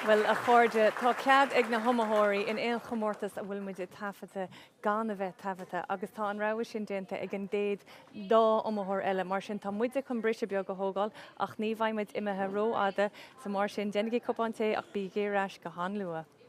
Well a chuirde tá cead ag na homathirí in éon chomórtas a bhfuil muidir tafata gan a bheith tafata agus tá an rah sin dénta ag an déad dá amthir eile mar sin tá muide chun brise beag go thógáil ach ní bhaimid imethe ró ada sa mar sin déananig copánta ach bí géráis go háluath.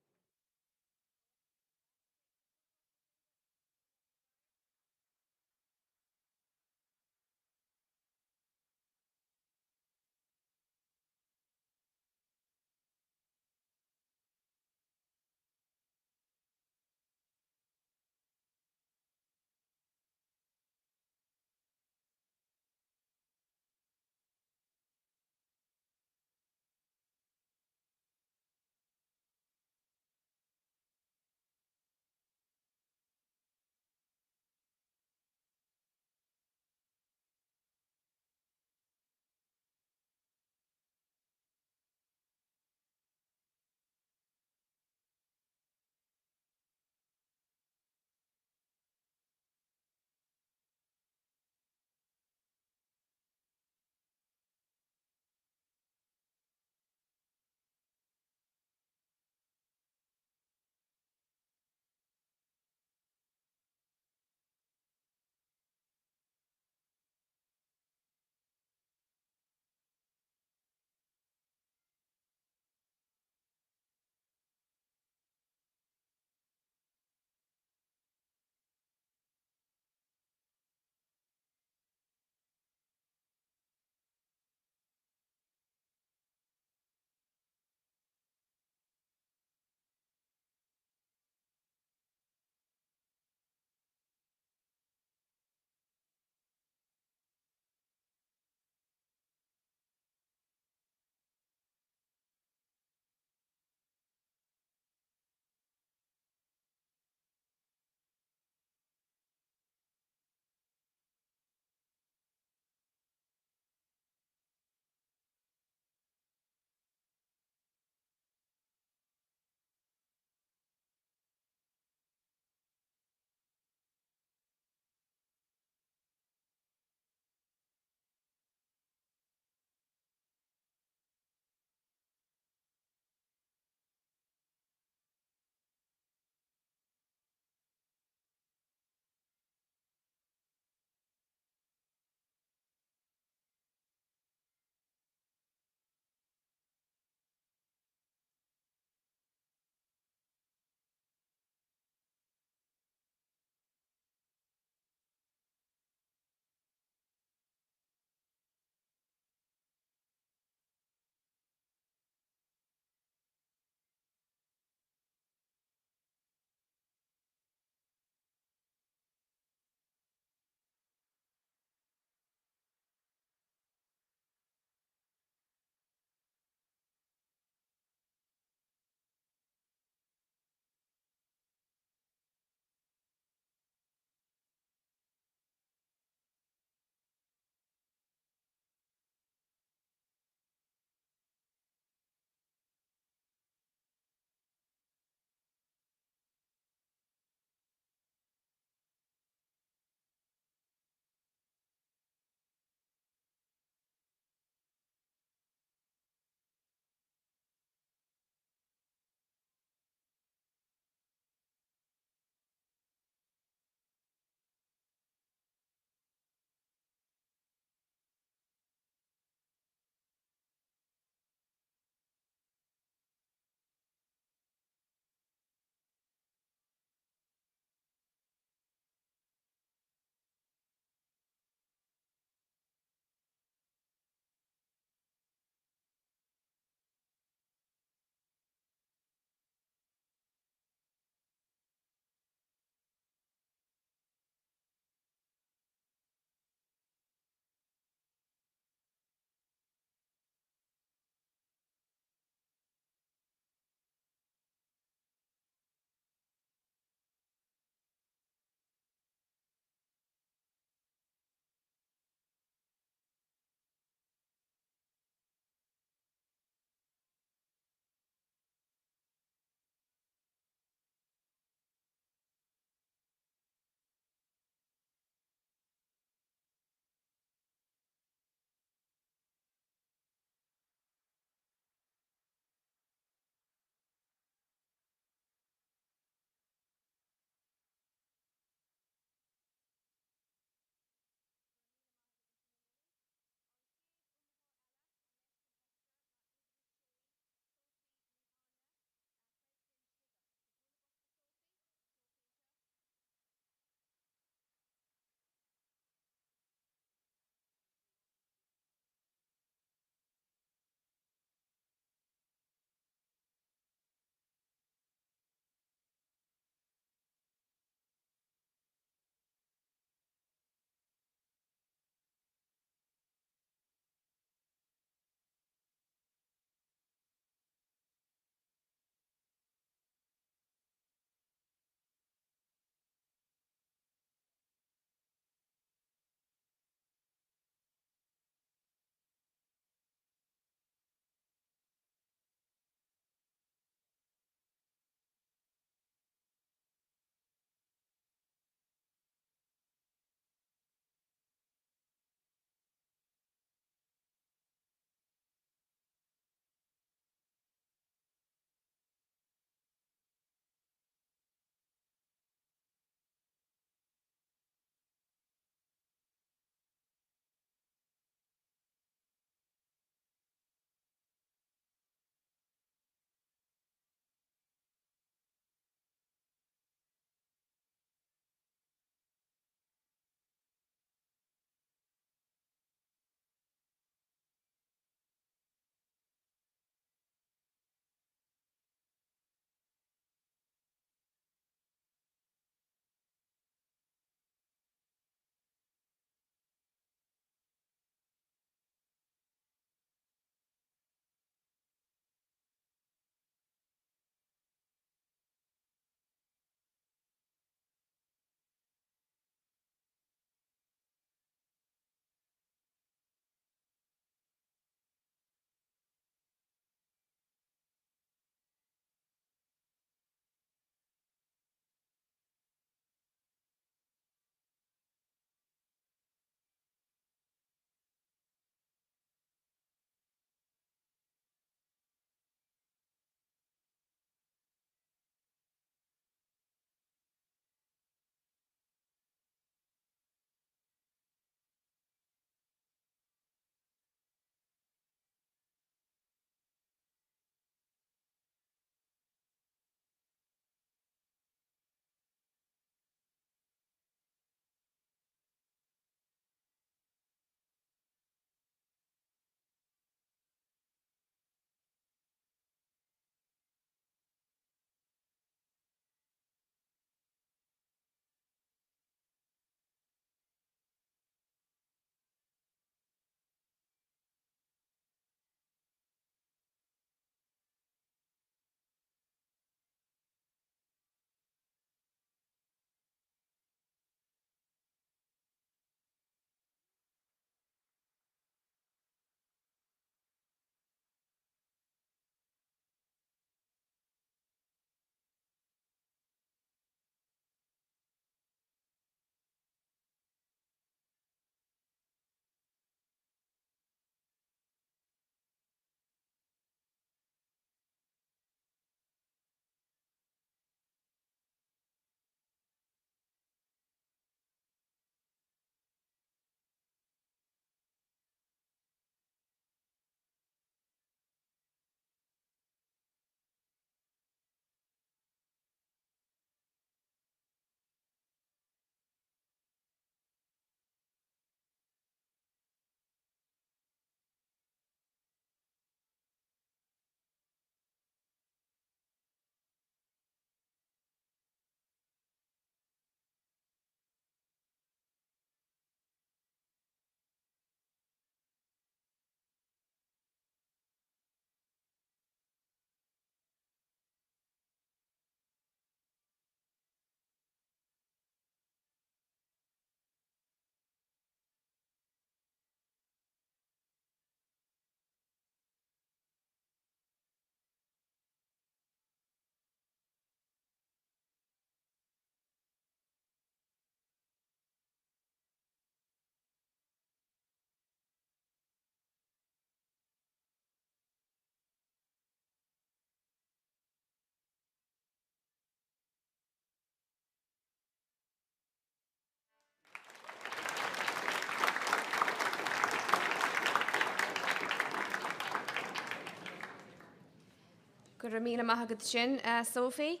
Gur míle maithagad sin, Sophie.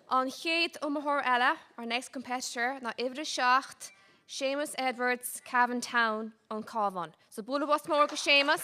An chéad umthór eile, our next competitor, na Ivra Seacht, Seamus Edwards, Cavan Town, an Cavan. So bula was mór go Seamus.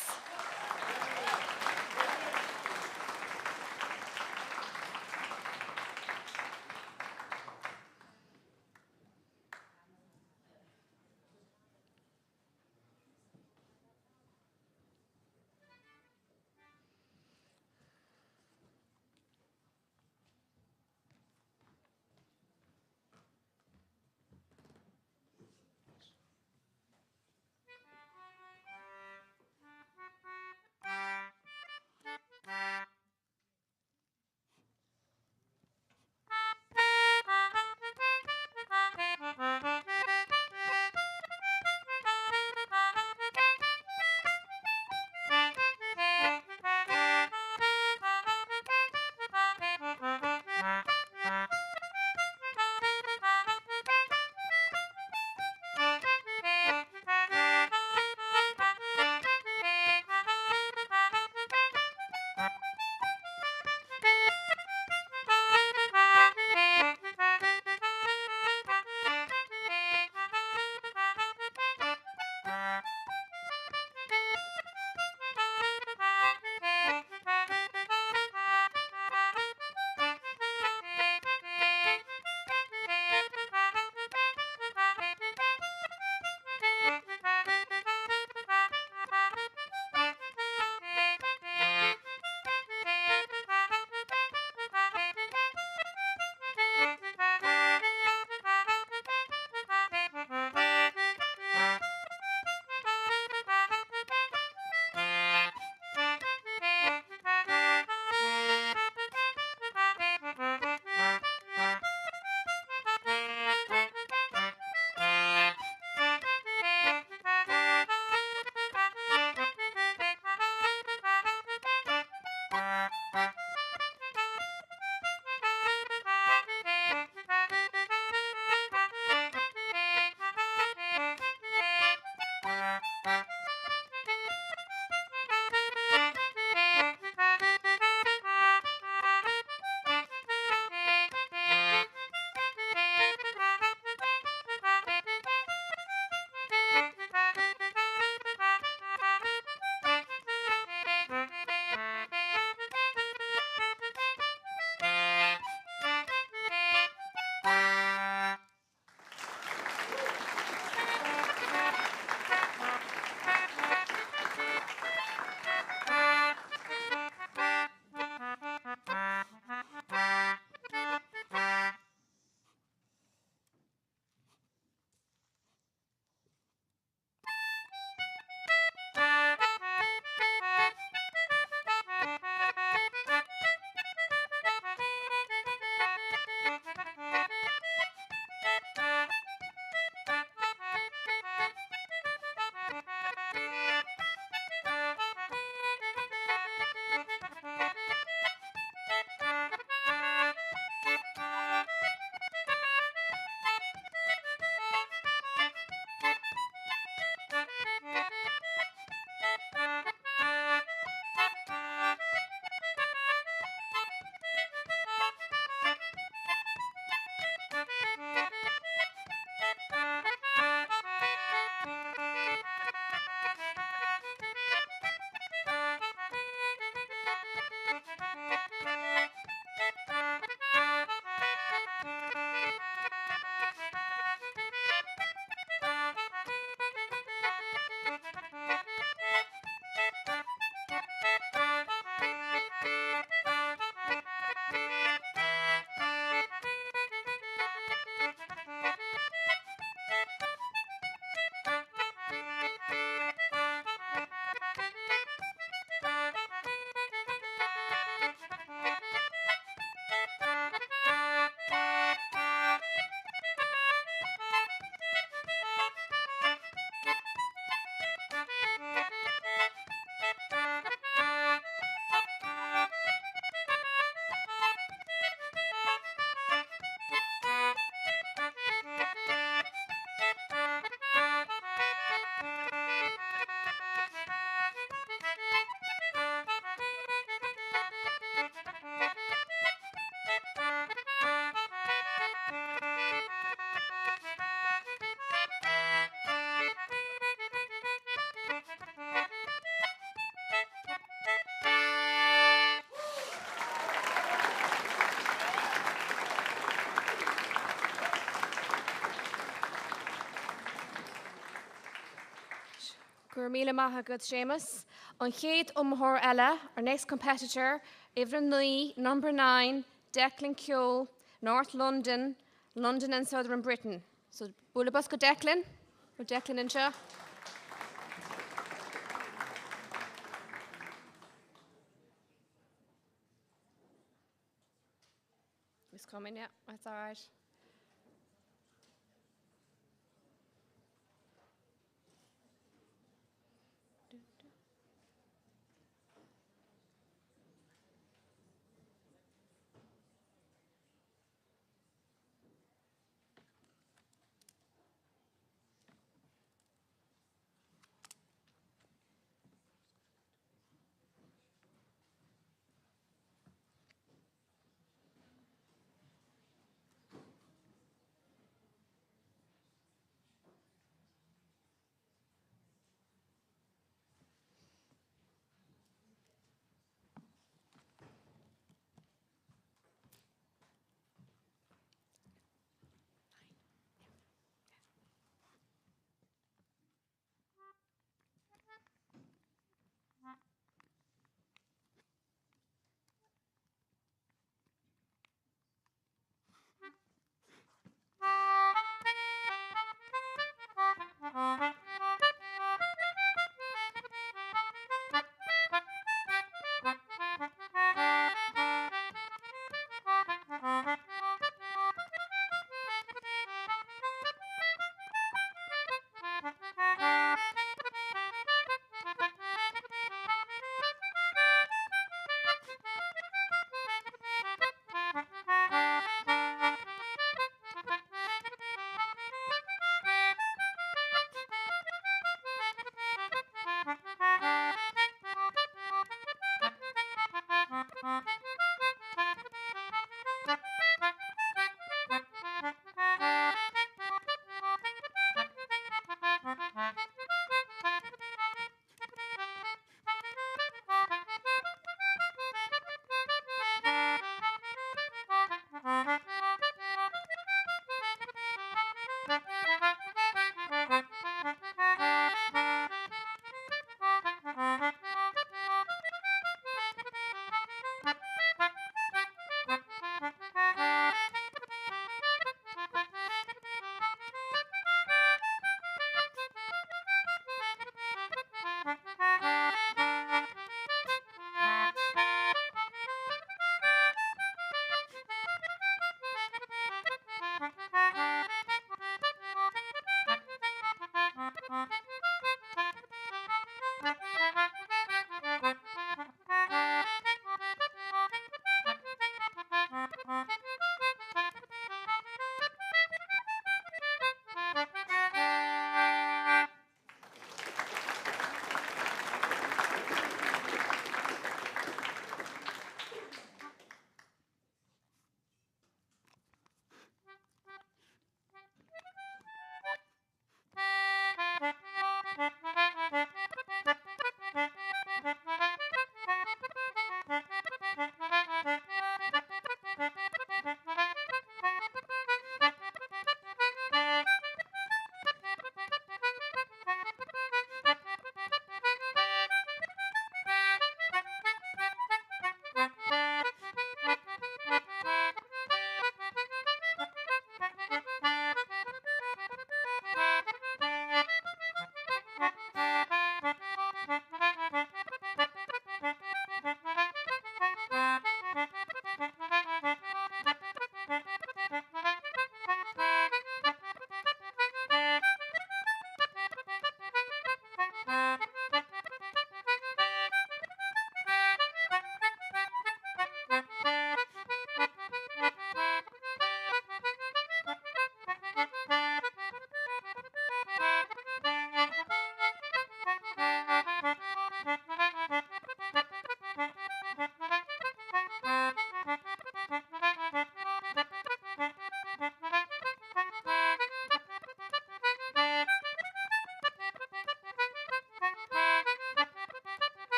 Gur míle maithe good Seamus. An chéad umthór eile, our next competitor, Ivran Lee, number 9, Declan Keogh, North London, London and Southern Britain. So, bula bus go Declan. Go Declan in seo. He's coming, yeah, that's all right.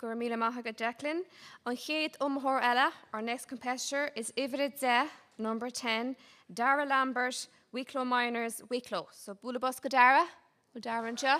gur míle maithaga Declan. An chéad ella, our next competitor is Ivrid Ze, number 10, Dara Lambert, Wicklow Miners, Wicklow. So bula bus go Dara, go Dara and Ja.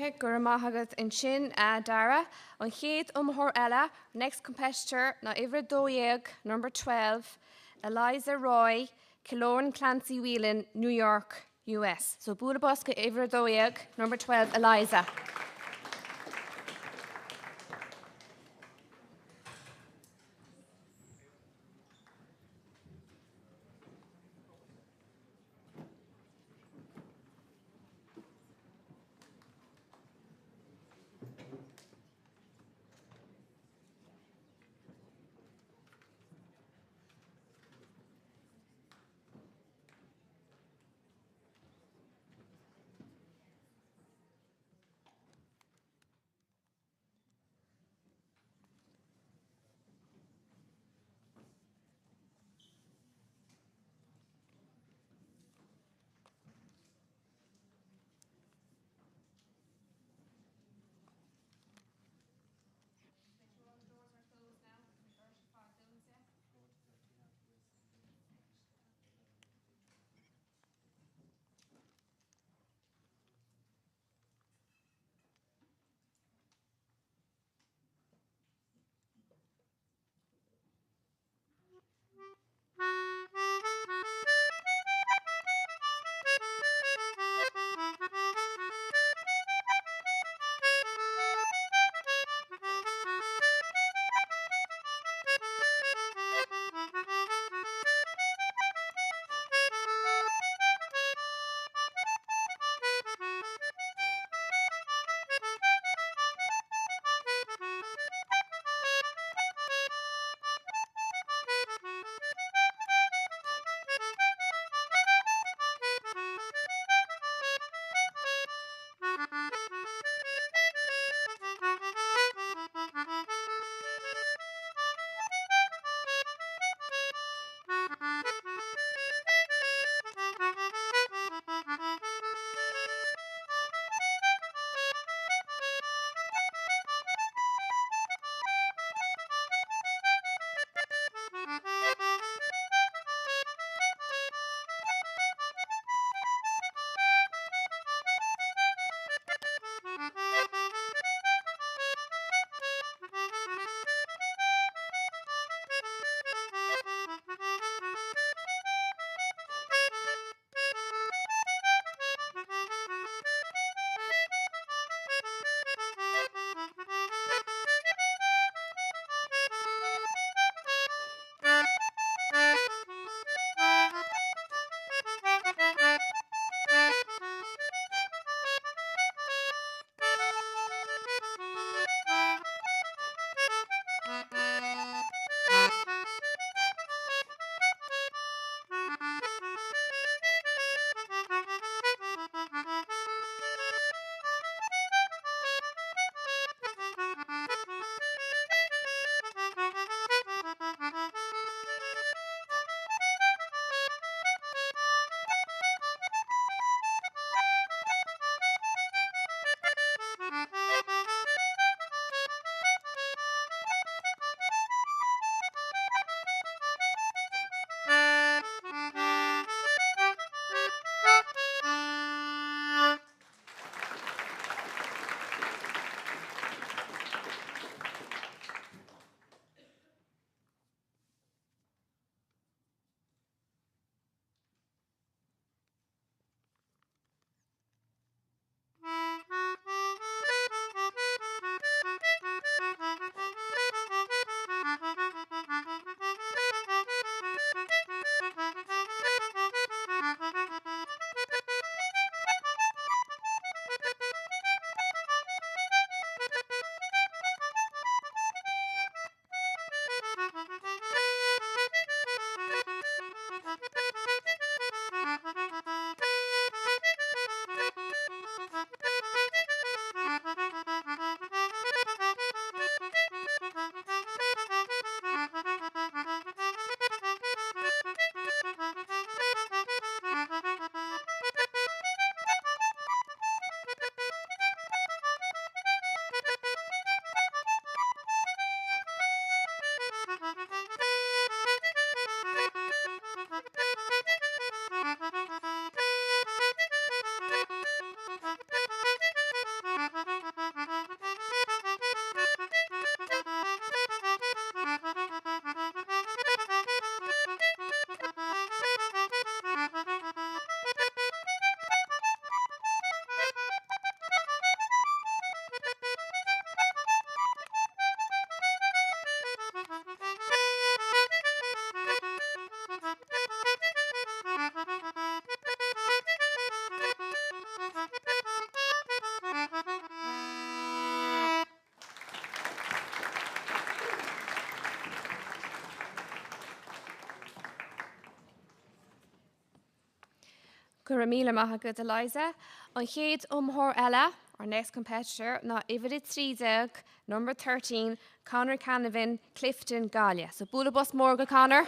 Maiche gur maithagad in sin Dara, an chéad umthór eile, next competitor na Ivra Dóiag, number 12, Eliza Roy, Killoran Clancy Whelan, New York, US. So Bula Bosca Ivra Dóiag, number 12, Eliza. Guramila Mahaga Eliza, on Chéad Ella, our next competitor, na Ividit Trídeg, number 13, Conor Canavan, Clifton, Galia. So Bulabus Morga, Conor.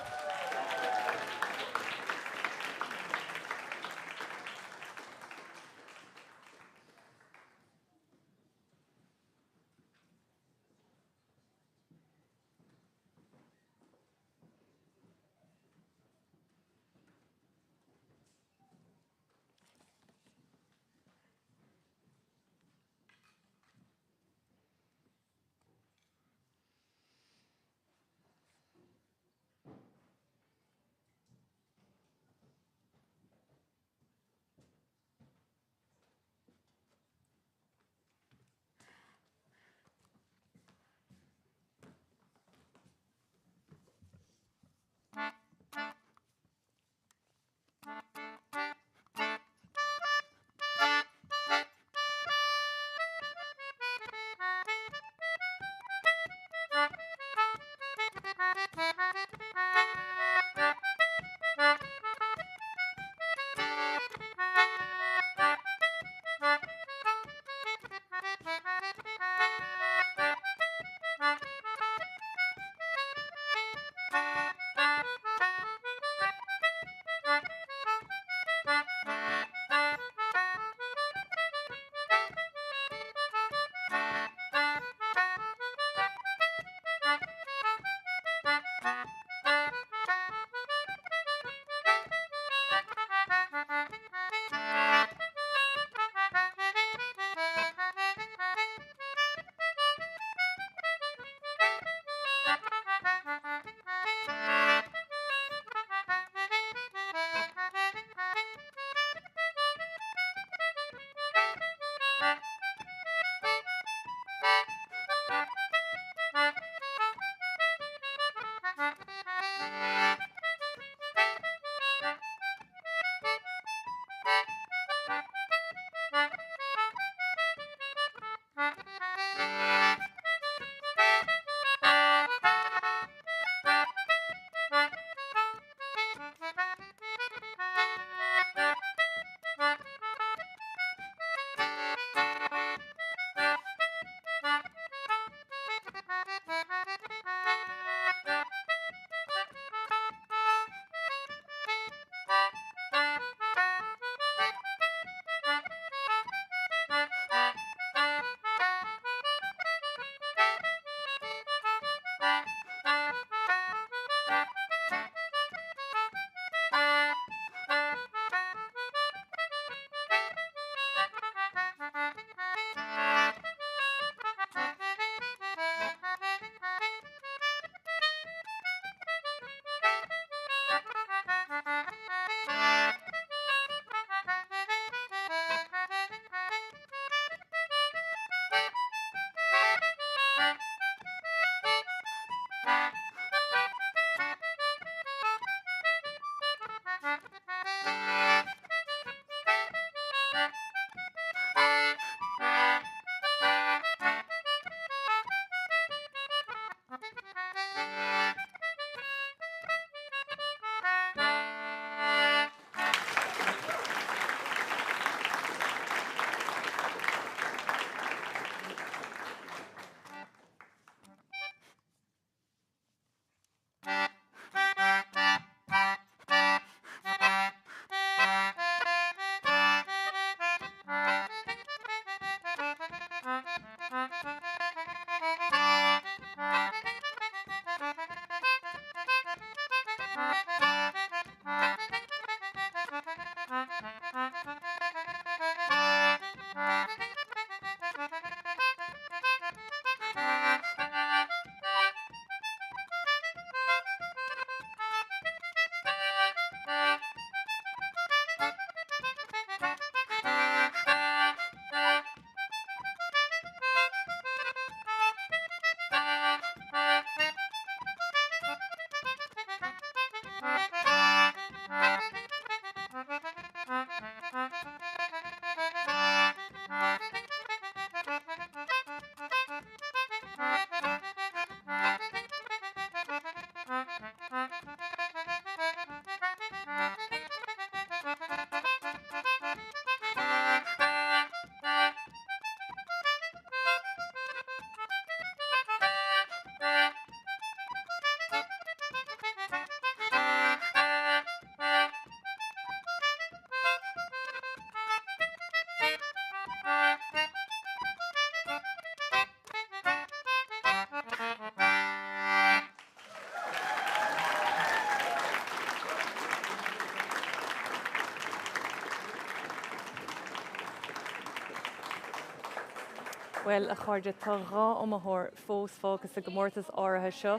Well a chuirde tá rá amthir fós fágus a gomórtas áirithe seo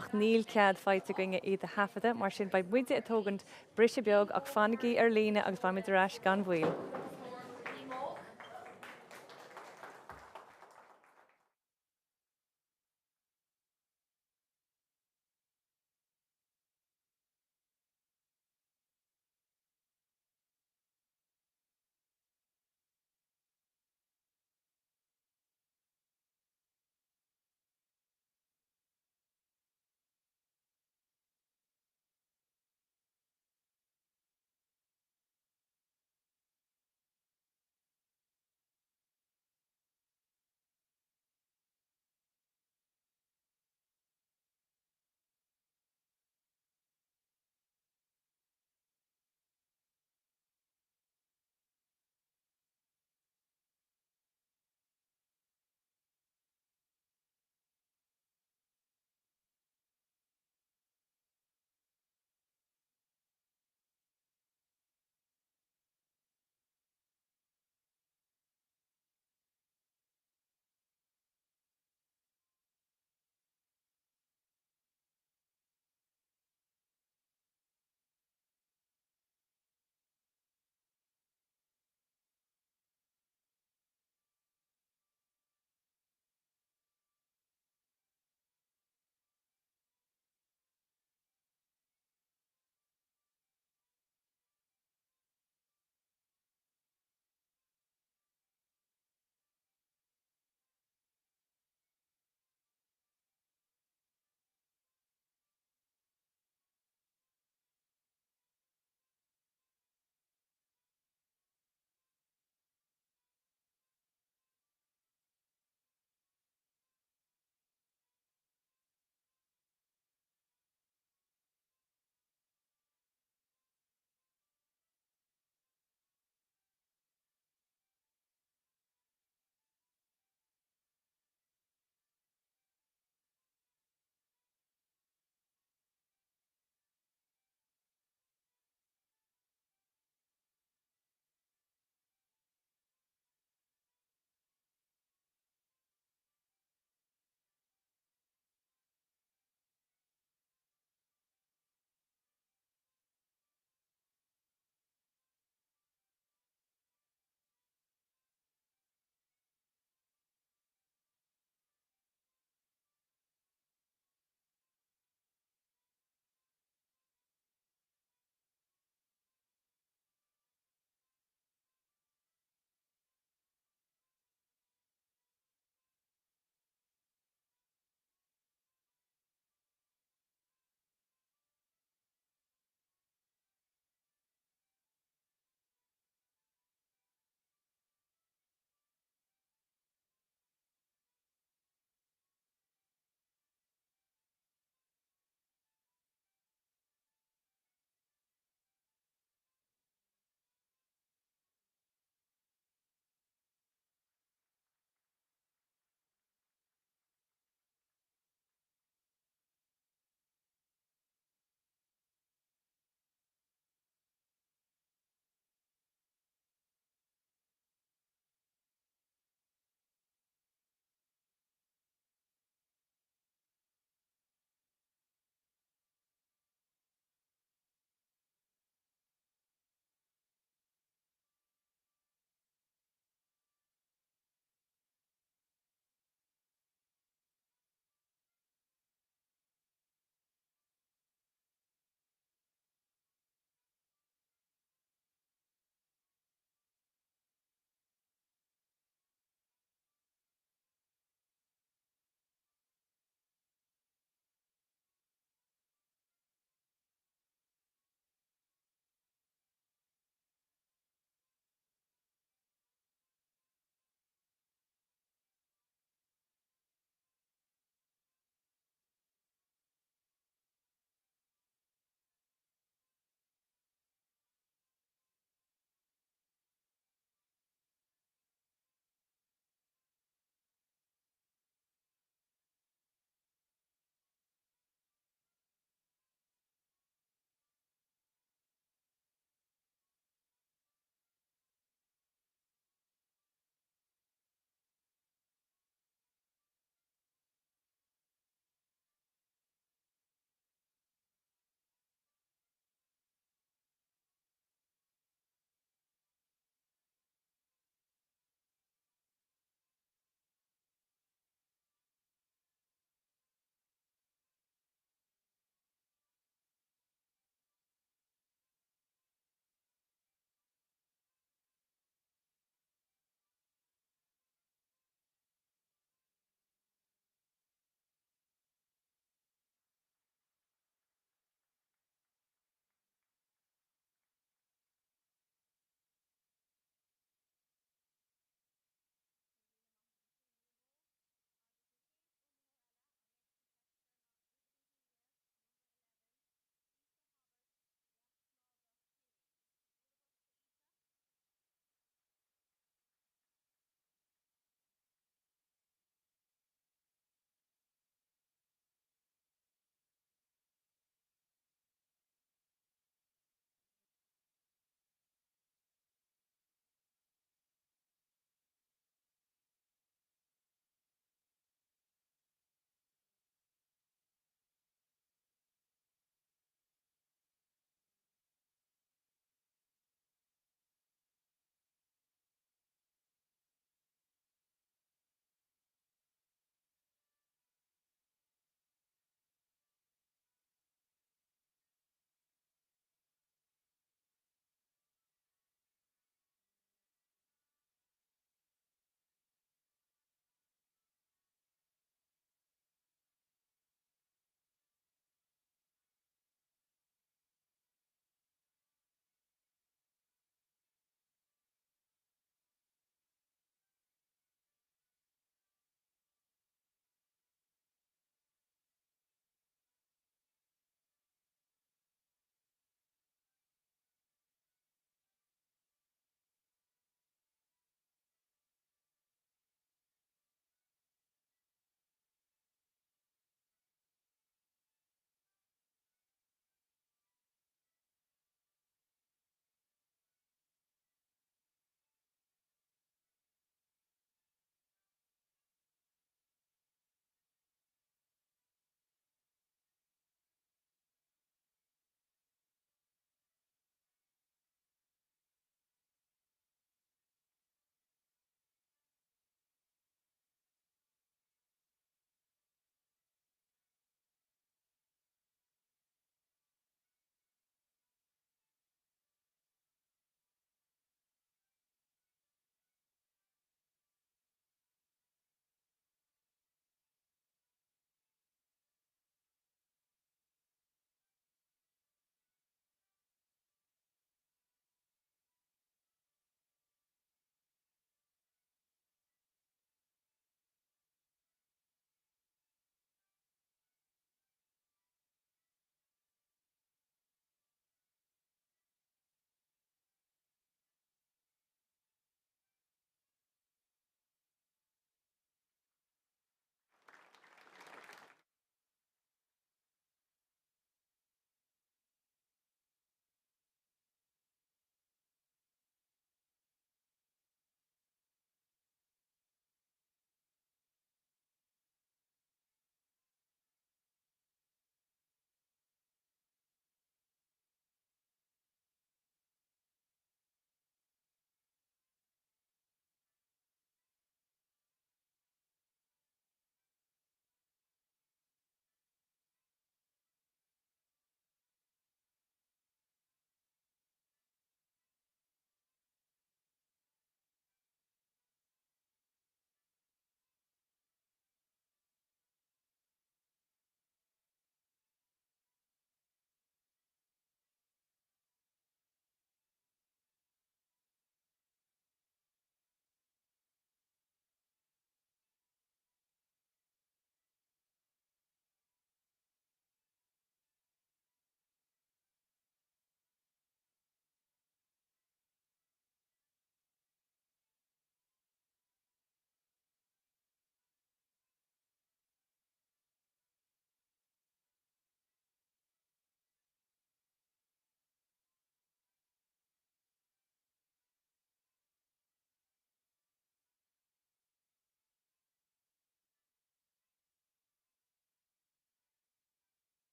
ach níl cead feite goine iad a hafada mar sin ba muide atógant brise beag ach fannaí ar lína agus ba muidirráis gan bhfuil.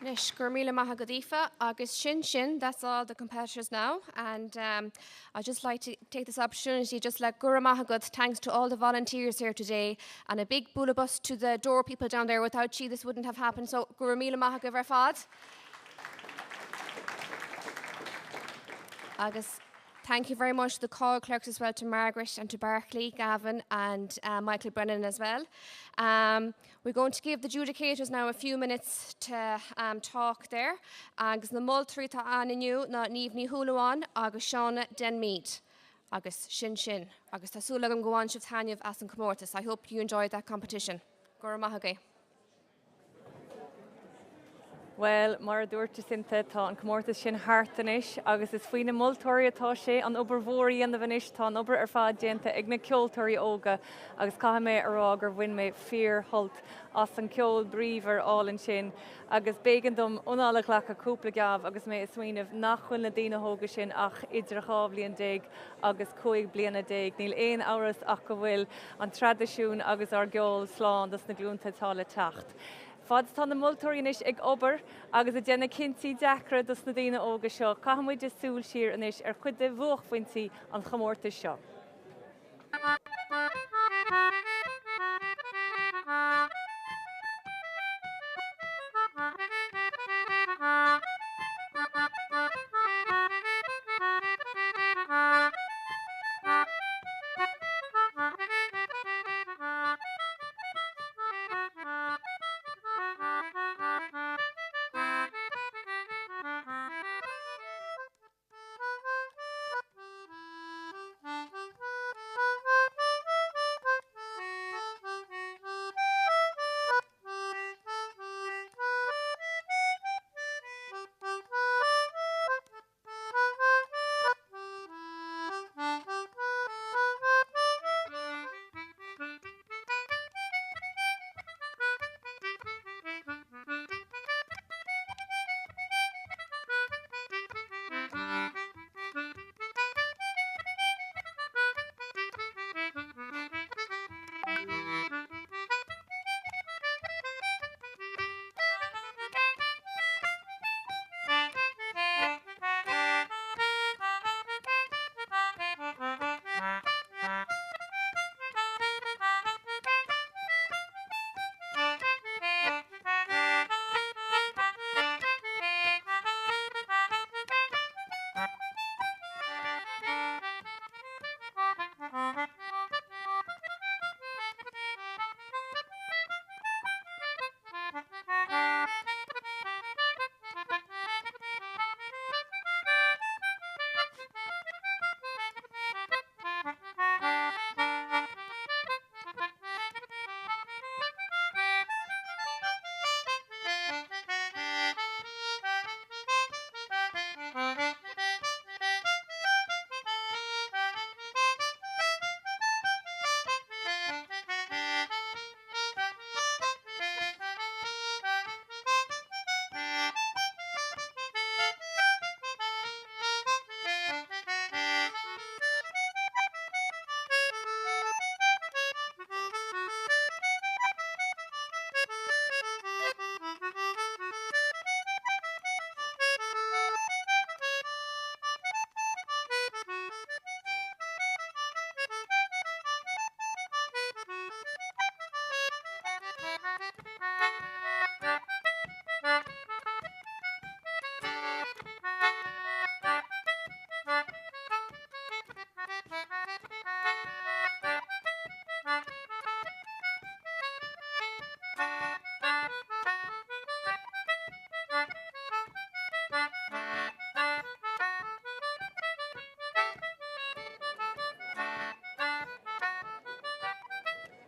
Nish Gurmila Mahagadifa, August Shin, that's all the competitors now. And I'd just like to take this opportunity, just like Gura Mahagad, thanks to all the volunteers here today, and a big bulabus to the door people down there. Without you, this wouldn't have happened. So Gurmila Mahagav Rafad. August. Thank you very much to the call clerks as well, to Margaret and to Barclay, Gavin and Michael Brennan as well. We're going to give the adjudicators now a few minutes to talk there. Agus na multri ta aninu na nivni huluan agus Shauna Denmead. Agus Shin. Agus tasulagam goan shifthanyav asan comortis. I hope you enjoyed that competition. Gora Mahagay. Well, mar dúirte sinnta tá an comórtas sin hartanis, agus is faoine multóirí atá sé an obair mhórí an na bhanis tá an obair ar fád déanta ag na ceoltóirí óga, agus caithe mé ará gur bhain mé fíor holt as an ceol bríomhar álann sin, agus bégan dom unála ghlacha cúpla geamh, agus mé is smaoinemh nach chuil na daoine thóga sin ach idir chá bliain déag agus 5 bliana déag. Níl éon áras ach go bhfuil an tradiisiún agus ar geol sláán das na glúnta tá le teacht. Fad tá na multóirínis ag obair agus a déanana cinntaí deacra dus na daoine óga seo. Caithmuid is súil siar inis ar chuid de bhuachhaintí an chomórtas seo.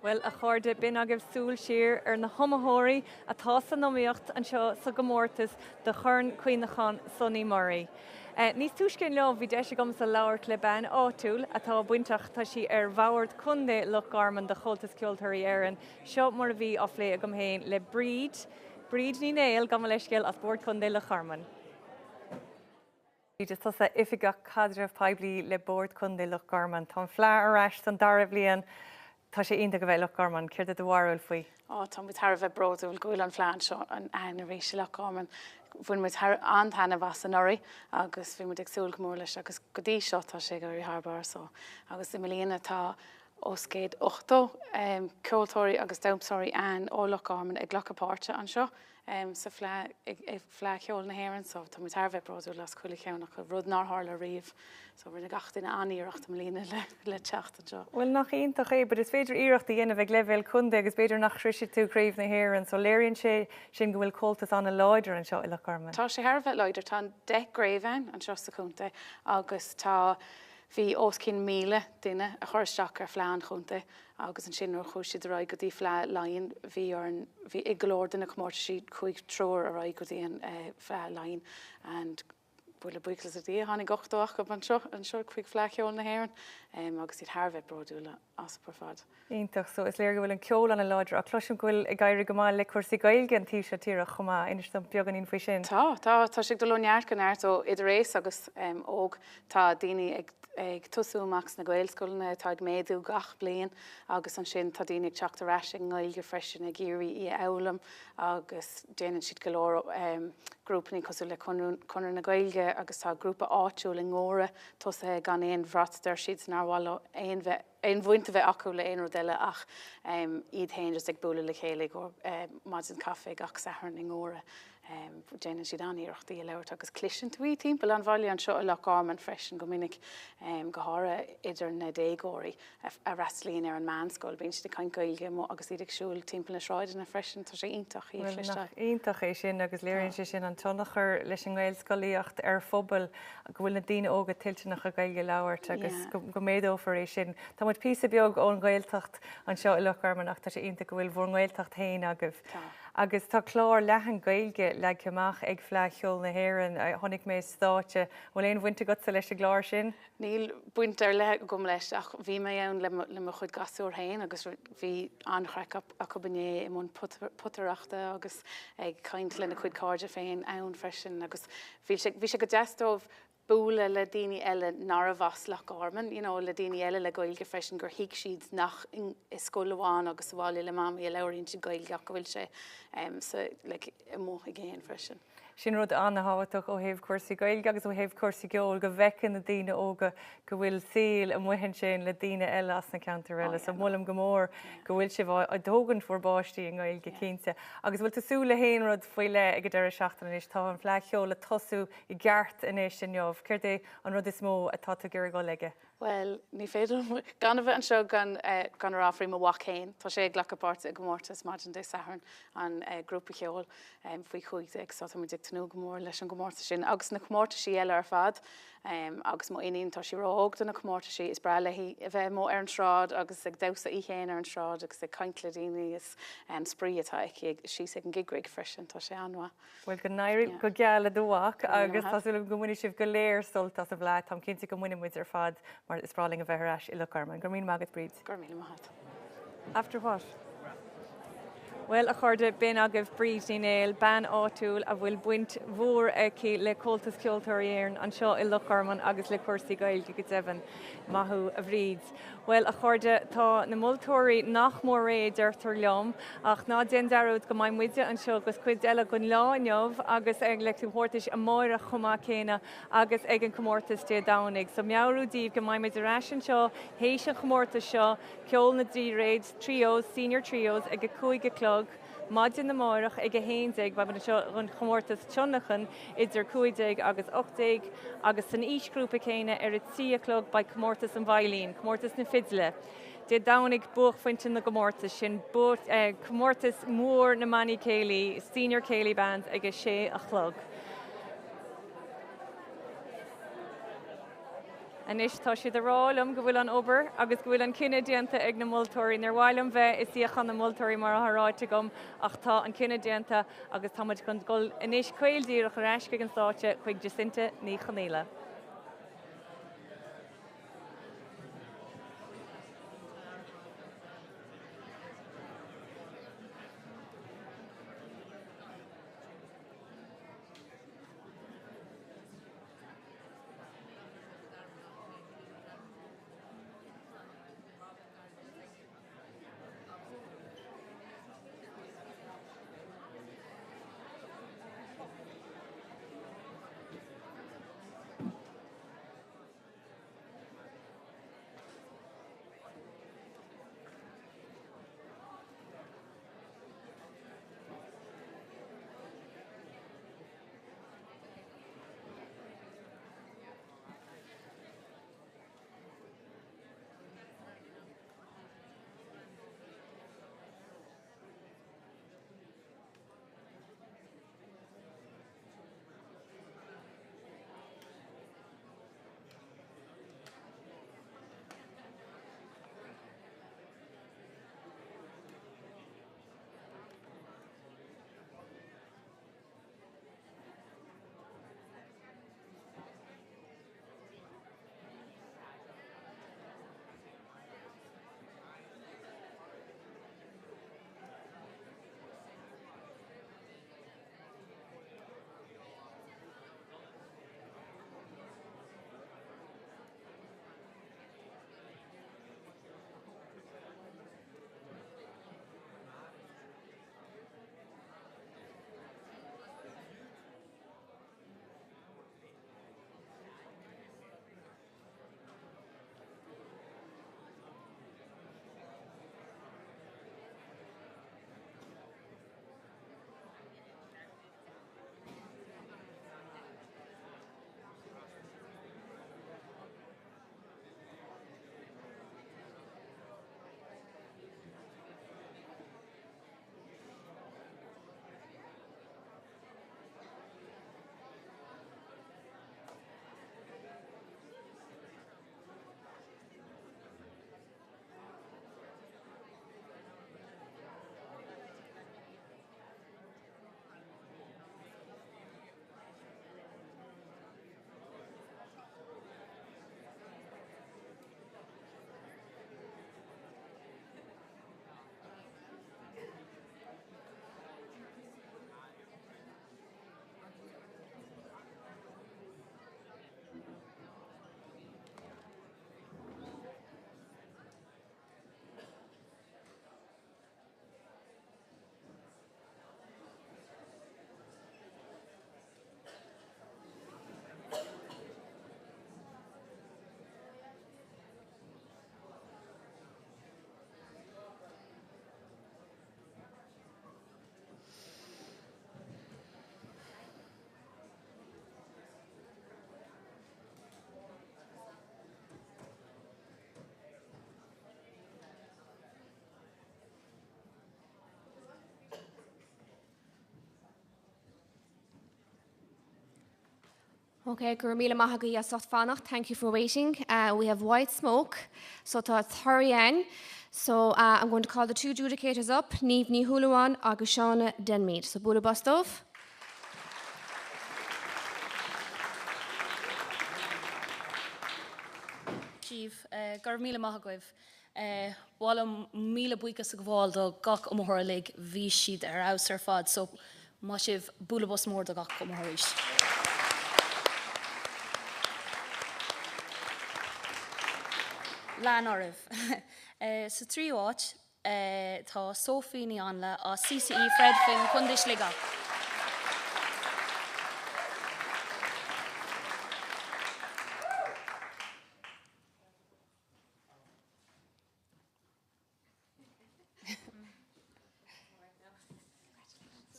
Well, a chuirde bin agah súil siar ar na homathóirí atá san nóíocht an seo sa gomórtas de churn cuoinechan Sonny Murray. Níos túiscin leo bhí deise gom sa labhairt le ben áitiúil atá buinteach tá si ar bhabhairt chundé le garman de chultas ceoltóirí éireann seo mar a bhí aflé a gom héin le bríd ní néil gam leiscéil as bord chundé le charman. Just tá ifigach cadrah peblií le bord chundé le garman. Tá phlear arás san dara bbliain tá sé ionta go bheith le Carman, céir do bhharil faoi. Tá mu tar bheith broúil goil an phláán seo an rééis le Carman. Bfuin mu antainna bhas an orí agus bhí mu ag súil mór leis agus go dtí seo tá sé gurí Harbar so agus i mlíana tá os céad 8 ceoltóirí agus domsóirí an ó le Carman ag ghlachapáirte an seo. Sa flá ceol na héan so tá mu tar bheith broúil las chuila cheannach go rud náthir le riomh so bhar na gatainna aníireachta mlíana le teachta seo. Well nach ionintach é, but is féidir íireachta dhéanamh ag leibhéil chunde agus beidir nach sriise tú craomh na héan so léironn sé sin go bhfuil coltas anna láidir an seo i le Carman. Tá sé thar bheith leidir tá 10 gréibhein an seo sa chunta agus tá bhí os cin míle duine a chuirteach ar phláán chunta agus an sin nó chuisi de raig go dtí phleá lainn bhí ag glór duna chmórta siad chuig tror a raig go dtí an phleá lainn and bhfuil buchas a dtí tháinig gochtach go an seo chuig phleá ceol na héan agus iad thar bheith broúla as par fad. Ionintach so is léir go bhfuil an ceol anna láidir a cloisiom gohfuil ag gaiir go máil le cuasaí gailge an tíise tíre chumá inistam beag an faoi sin. Tá sig do loneart gan air ó idir rééis agus óg tá daoine ag tosúach na Gaelscoilna tá ag méadú gach blian agus an sin tá daoine ag teachta reising gáilge freisin ag géirí í elam agus déanaan siad go leor grúpaní cosú le chunar na Gailge agus tá grúpa áitiúil in ngóra tosa gan éon bhratar siad narhil ein bhainte bheith acu le éon deile ach iad hain just ag bula le chéalaigh ó maidin cafe ach sahar na ngóra. Déanaan siad aníireachtaí leirt agus clisin tuí timppla an bhaile an seo le Carman freisin go minic go hára idir na dégóirí a raslíonn ar an manscoil bíonn siad caiin gailge agus iad agsúil timppla na sráideanna freisin tá sé ionintach í fleiste. Ionintach é sin agus léironn sé sin an tionachar leis an Gaelscoilíocht ar phobal go bhfuil na daoine óga tilteach a gailge leabhart agus go méadófar é sin. Tá muid písa beag ón Gaeltacht an seo i le Carman ach tá sé ionintach go bhfuil bhór Gaeltacht hain agah. Agus tá chlár lehan gailge le ceamach ag phleachiúil na héan tháinig mé státe bhfuil éon bhainte go leis a gláir sin? Níl buint ar le gom leis ach bhí mé ann le mo chud gasúr hain agus bhí anchreic a cobanné i mún putarachta agus ag caint le na chuid cáide féin ann freisin agus bhí sé go deastómh búla le daoine eile nar a bhas le Carman, le daoine eile le gailge freisin gur hiic siad nach i scoil amháin agus bháile le mamí a leiríonn si gailge ach go bhfuil sé le i mó i ggéan freisin. Sin rud anna háhaach ó héobh cuasaí gailge agus ó héobh cuasaí geol go bhhecin na daoine óga go bhfuil síl a muhann sin le daoine eile as na cantar eile, so mulamm go mór go bhfuil sé bh a dógan forbáistí an gailge cínte. Agus bhfuil tasúla héon rud faoi le ag deir seachtain is tá an phleachiúil le tosú i gceart inéis sin neomh. Céir é an rud is mó atá gur go leige. Well, ní féidir gan bheith an seo gan ráfraí mo wachéin, Tá sé ghlachapáirte go mórtas maidin de saharn an grúpa cheol faoi chuigh so tá mu ag tanú go mór leis an go mórta sin. Agus na chmórta sí eile ar fad agus má inon tá sí rág den na chmórta sí is breile a bheith mó ar an sráid agus ag dosa í chéin ar an sráid agus ag caiintla daoine is sprí atá sí ag an gigrig freisin tá sé anha. Bhfuil go nair go geala dúach agus tásúla go muine sibh go léir soltas a bhleid tam cinnta go muine muid ar fad mar is bráling a bheith i le Carman. Gur míle magad bríd. Gur míle maith. After what? Well, a chuirde ben agah bríd ní néil ban áitiúil a bhfuil buint mhór aici le coltas ceoltóirí an seo i le Carman agus le cuasaí gailge go deimhin maithú a bhríd. Well, a chuirde tá na moltóirí nach mór ré deirtar leom ach ná den dearúd go maiid muide an seo agus cuid eile gon láneomh agus ag le túmórtais a máire chumá céine agus ag an chomórtas dé dánig. So meabhrúdíobh go maiid muid ar an seo hééis an chomórtas seo ceol na dí réid trios, senior trios ag a cúige clog Maidin na máireach ag a héindig ba an chomórtas tionnachan idir 15 agus 8 agus san ísgrúpa céine ar a 10 ba chomórtas an bhailín, chomórtas na fidle. Dé dánig buch fointin na gomórtas sin chomórtas mór na mani céilí, senior céilí band ag a 6 Anis tá siad arálam go bhfuil an obair agus go bhfuil an cinenne déanta ag na moltóirí nar bhhailm bheith is íochan na moltóirí mar athráite gom ach tá an cinenne déanta agus táid chun gol inis cuildíach ar eisce an státe chuig Jacinta ní chanéile. Okay, Gurmila Mahaga Yasot Fanach, thank you for waiting. We have white smoke, so ta Thurian. So I'm going to call the two adjudicators up, Niamh Ní Huluan, Agushana Denmead. So Bula Bostov. Chief, Gurmila Mahaga. Wala mila buikas ag bháil gach umhorlig bhí siad aus fad, so má sibh bula bos mór do gach umhoris. Lán oribh. Sa trí áit, tá Sophie ní anla a CCE Fred Finn chundis liga.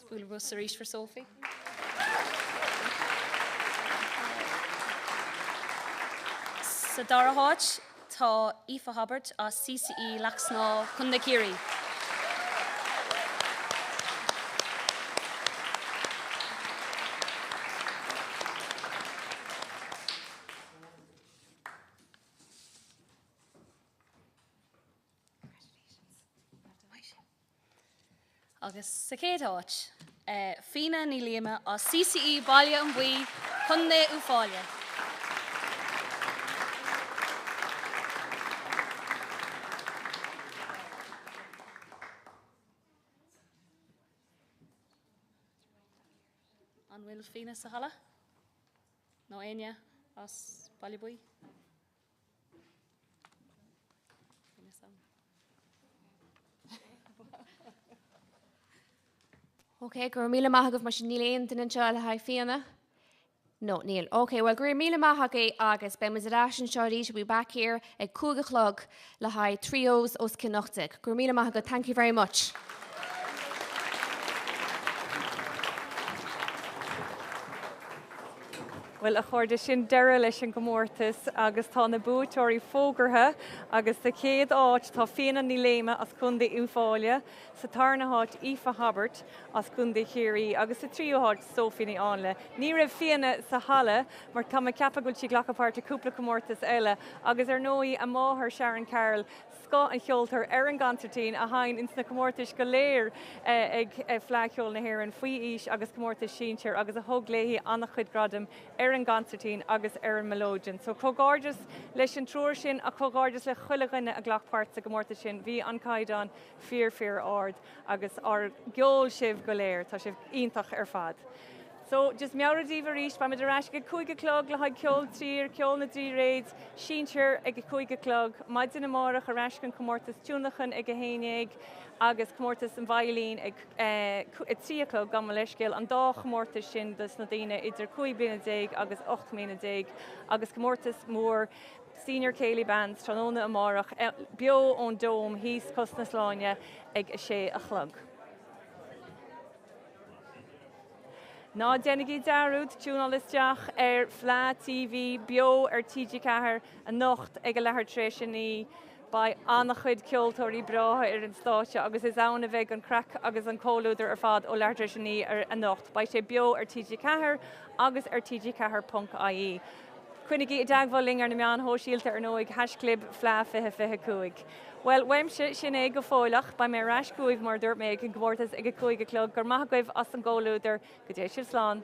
Bula bos a for Sophie. Sa dara háit, tá Aoife Hubbard a CCE Laxná Chundakiri. Agus sa céad áit, Fina ní Liama a CCE Baile an Bui Chunde Uafáile. An bhfuil Fina sa hala? No aine as Baile Bui? Okay, Gurmila Mahaga mar sin níléon den anseo hai fianna. No, Neil. Okay, well, Gurmila Mahaga agus ben was adashin shawty to be back here at Cúga Clog la hai trios os Kinnochtig. Gurmila Mahaga, thank you very much. Well, a chuirde sin deire leis an gomórtas agus tá na búitóirí fógartha agus sa céad áit tá Fianna ní Léime as chunda Uafáile, sa tarna háit Aoife Hubbard as chunda Chiarí agus sa tríú háit Sophie ní Anla. Ní raibh Fianna sa hala mar tá ceapa gúil si ghlachapáirte cúpla gomórtas eile agus ar nóí a máthair Sharon Carroll Scott an cheoltar an Concertín a hain ins na comórtas go léir ag flaiciúil na hhéireann faoi is agus comórtas síonseir agus a thug léithí annach chud gradam an Concertín agus an melódian. So cógáirdas leis an trúir sin a cógáirdas le chuileganna a ghlachpáirt sa gomórtas sin bhí an caidan fear ard agus ar geol sibh go léir tá sibh iontach ar fad. So just meabhradí bharíis ba maidirráis go Cúige Clog le haid ceol trír, ceol na drí réid, síonseir ag Cúige Clog, maid in amárach a ráiscin comórtas túnachan ag a héineag agus comórtas an bhailín ag trí clog gan leiscéil an dá comórtas sin dus na daine idir 5 agus 8 agus comórtas mór senior céilí bands tróna amárach bio ón dóm híos cos na sláine ag sé a chlog. Ná dénigí darúd túnalisteach Fla TV bio TG4 a nocht ag a lethir tréisianí by annach chuid ceoltóirí bratha an státe agus is anna bheith an crack agus an cóúidir ar fad ó leithir tréisianí a nocht. By sé bio TG4 agus TG4.ie. Cuinnigí I dagmhling ar na meán hóisiilta ar nóig hasclib Fla 25. Well, weimse sin é go fóilach ba mé ráis cuaimh mar dúirt méid an gmórtas ag a Cúige Clog gur maithagóibh as an ggóúidir go dté siad slán.